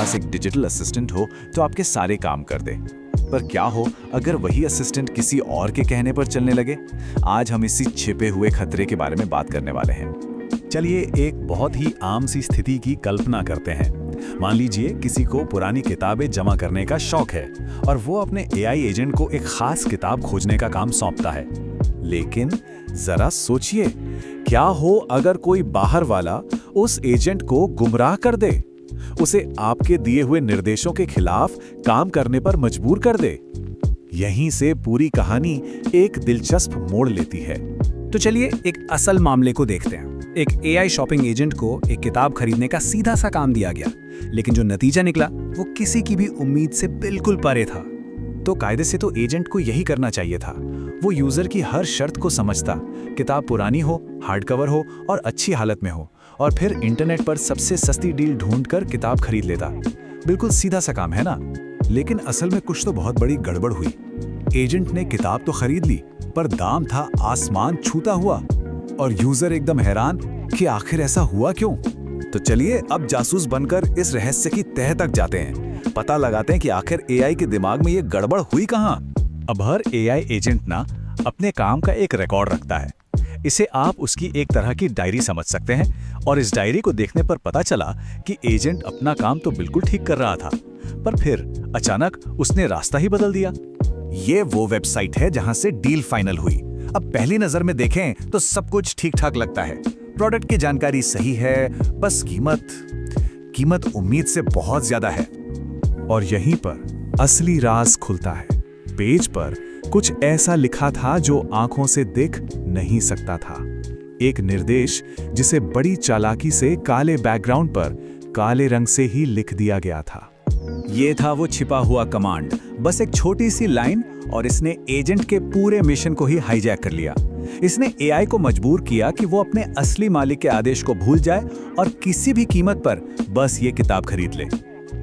पास एक digital assistant हो तो आपके सारे काम कर दे। पर क्या हो अगर वही असिस्टेंट किसी और के कहने पर चलने लगे? आज हम इसी छिपे हुए खतरे के बारे में बात करने वाले हैं। चलिए एक बहुत ही आम सी स्थिति की कल्पना करते हैं। मान लीजिए किसी को पुरानी किताबें जमा करने का शौक है और वो अपने एआई एजेंट को एक खास किताब खोजने का काम सौंपता है। लेकिन जरा सोचिए, क्या हो अगर कोई बाहर वाला उस एजेंट को गुमराह कर दे, उसे आपके दिए हुए निर्देशों के खिलाफ काम करने पर मजबूर कर दे। यहीं से पूरी कहानी एक दिलचस्प मोड़ लेती है। तो चलिए एक असल मामले को देखते हैं। एक एआई शॉपिंग एजेंट को एक किताब खरीदने का सीधा सा काम दिया गया, लेकिन जो नतीजा निकला वो किसी की भी उम्मीद से बिल्कुल परे था। तो कायदे से तो एजेंट को यही करना चाहिए था। वो यूजर की हर शर्त को समझता, किताब पुरानी हो, हार्ड कवर हो और अच्छी हालत में हो, और फिर इंटरनेट पर सबसे सस्ती डील ढूंढकर किताब खरीद लेता। बिल्कुल सीधा सा काम है ना? लेकिन असल में कुछ तो बहुत बड़ी गड़बड़ हुई। एजेंट ने किताब तो खरीद ली, पर दाम था आसमान छूता हुआ, और यूजर एकदम हैरान कि आखिर ऐसा हुआ क्यों। तो चलिए अब जासूस बनकर इस रहस्य की तह तक जाते हैं, पता लगाते हैं कि आखिर एआई के दिमाग में ये गड़बड़ हुई कहाँ। अब हर एआई एजेंट ना अपने काम का एक रिकॉर्ड रखता है। इसे आप उसकी एक तरह की डायरी समझ सकते हैं, और इस डायरी को देखने पर पता चला कि एजेंट अपना काम तो बिल्कुल ठीक कर रहा था, पर फिर अचानक उसने रास्ता ही बदल दिया। ये वो वेबसाइट है जहां से डील फाइनल हुई। अब पहली नजर में देखें तो सब कुछ ठीक ठाक लगता है। प्रोडक्ट की जानकारी सही है, बस कीमत उम्मीद से बहुत ज्यादा है। और यहीं पर असली राज खुलता है। पेज पर कुछ ऐसा लिखा था जो आंखों से दिख नहीं सकता था। एक निर्देश जिसे बड़ी चालाकी से काले बैकग्राउंड पर काले रंग से ही लिख दिया गया था। ये था वो छिपा हुआ कमांड, बस एक छोटी सी लाइन, और इसने एजेंट के पूरे मिशन को ही हाईजैक कर लिया। इसने एआई को मजबूर किया कि वो अपने असली मालिक के आदेश को भूल जाए और किसी भी कीमत पर बस ये किताब खरीद ले।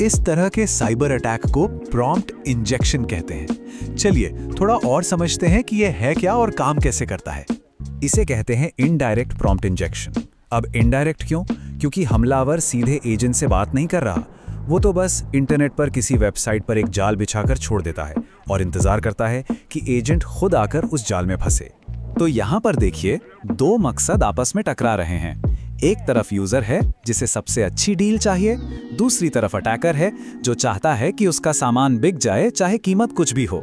इस तरह के साइबर अटैक को प्रॉम्प्ट इंजेक्शन कहते हैं। चलिए थोड़ा और समझते हैं कि यह है क्या और काम कैसे करता है। इसे कहते हैं इनडायरेक्ट प्रॉम्प्ट इंजेक्शन। अब इनडायरेक्ट क्यों? क्योंकि हमलावर सीधे एजेंट से बात नहीं कर रहा, वो तो बस इंटरनेट पर किसी वेबसाइट पर एक जाल बिछाकर छोड़ देता है और इंतजार करता है कि एजेंट खुद आकर उस जाल में फंसे। तो यहाँ पर देखिए, दो मकसद आपस में टकरा रहे हैं। एक तरफ यूजर है जिसे सबसे अच्छी डील चाहिए, दूसरी तरफ अटैकर है जो चाहता है कि उसका सामान बिक जाए चाहे कीमत कुछ भी हो।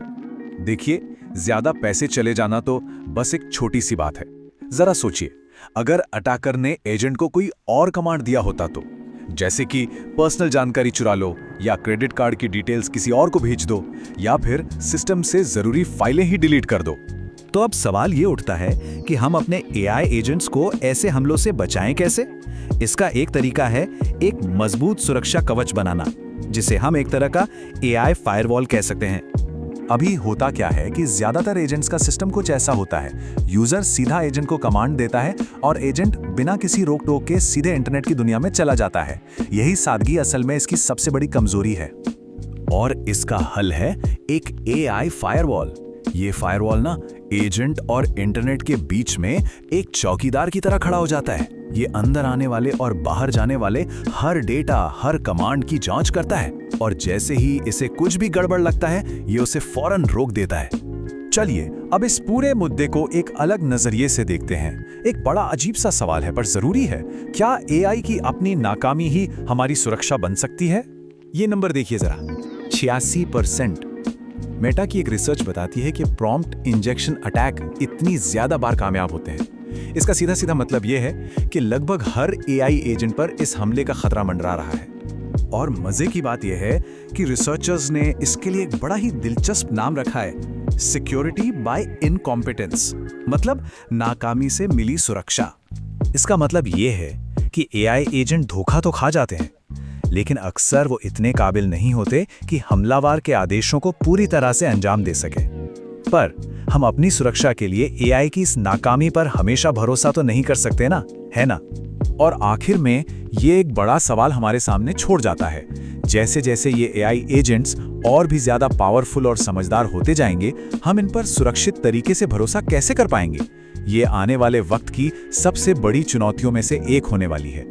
देखिए, ज्यादा पैसे चले जाना तो बस एक छोटी सी बात है। जरा सोचिए, अगर अटैकर ने एजेंट को कोई और कमांड दिया होता तो, जैसे कि पर्सनल जानकारी चुरा लो, या क्रेडिट कार्ड की डिटेल्स किसी और को भेज दो, या फिर सिस्टम से जरूरी फाइलें ही डिलीट कर दो। तो अब सवाल ये उठता है कि हम अपने एआई एजेंट्स को ऐसे हमलों से बचाएं कैसे? इसका एक तरीका है एक मजबूत सुरक्षा कवच बनाना, जिसे हम एक तरह का एआई फायरवॉल कह सकते हैं। अभी होता क्या है कि ज्यादातर एजेंट्स का सिस्टम कुछ ऐसा होता है। यूजर सीधा एजेंट को कमांड देता है और एजेंट बिना किसी रोक टोक के सीधे इंटरनेट की दुनिया में चला जाता है। यही सादगी असल में इसकी सबसे बड़ी कमजोरी है। और इसका हल है एक एआई फायरवॉल। ये फायरवॉल ना एजेंट और इंटरनेट के बीच में एक चौकीदार की तरह खड़ा हो जाता है। ये अंदर आने वाले और बाहर जाने वाले हर डेटा, हर कमांड की जांच करता है, और जैसे ही इसे कुछ भी गड़बड़ लगता है, ये उसे फौरन रोक देता है। चलिए अब इस पूरे मुद्दे को एक अलग नजरिए से देखते हैं। एक बड़ा अजीब सा सवाल है पर जरूरी है। क्या एआई की अपनी नाकामी ही हमारी सुरक्षा बन सकती है? ये नंबर देखिए जरा, 86%। मेटा की एक रिसर्च बताती है कि प्रॉम्प्ट इंजेक्शन अटैक इतनी ज्यादा बार कामयाब होते हैं। इसका सीधा सीधा मतलब यह है कि लगभग हर एआई एजेंट पर इस हमले का खतरा मंडरा रहा है। और मजे की बात यह है कि रिसर्चर्स ने इसके लिए एक बड़ा ही दिलचस्प नाम रखा है, सिक्योरिटी बाय इनकॉम्पिटेंस, मतलब नाकामी से मिली सुरक्षा। इसका मतलब यह है कि एआई एजेंट धोखा तो खा जाते हैं, लेकिन अक्सर वो इतने काबिल नहीं होते कि हमलावर के आदेशों को पूरी तरह से अंजाम दे सके। पर हम अपनी सुरक्षा के लिए एआई की इस नाकामी पर हमेशा भरोसा तो नहीं कर सकते ना, है ना? और आखिर में ये एक बड़ा सवाल हमारे सामने छोड़ जाता है, जैसे जैसे ये एआई एजेंट्स और भी ज्यादा पावरफुल और समझदार होते जाएंगे, हम इन पर सुरक्षित तरीके से भरोसा कैसे कर पाएंगे? ये आने वाले वक्त की सबसे बड़ी चुनौतियों में से एक होने वाली है।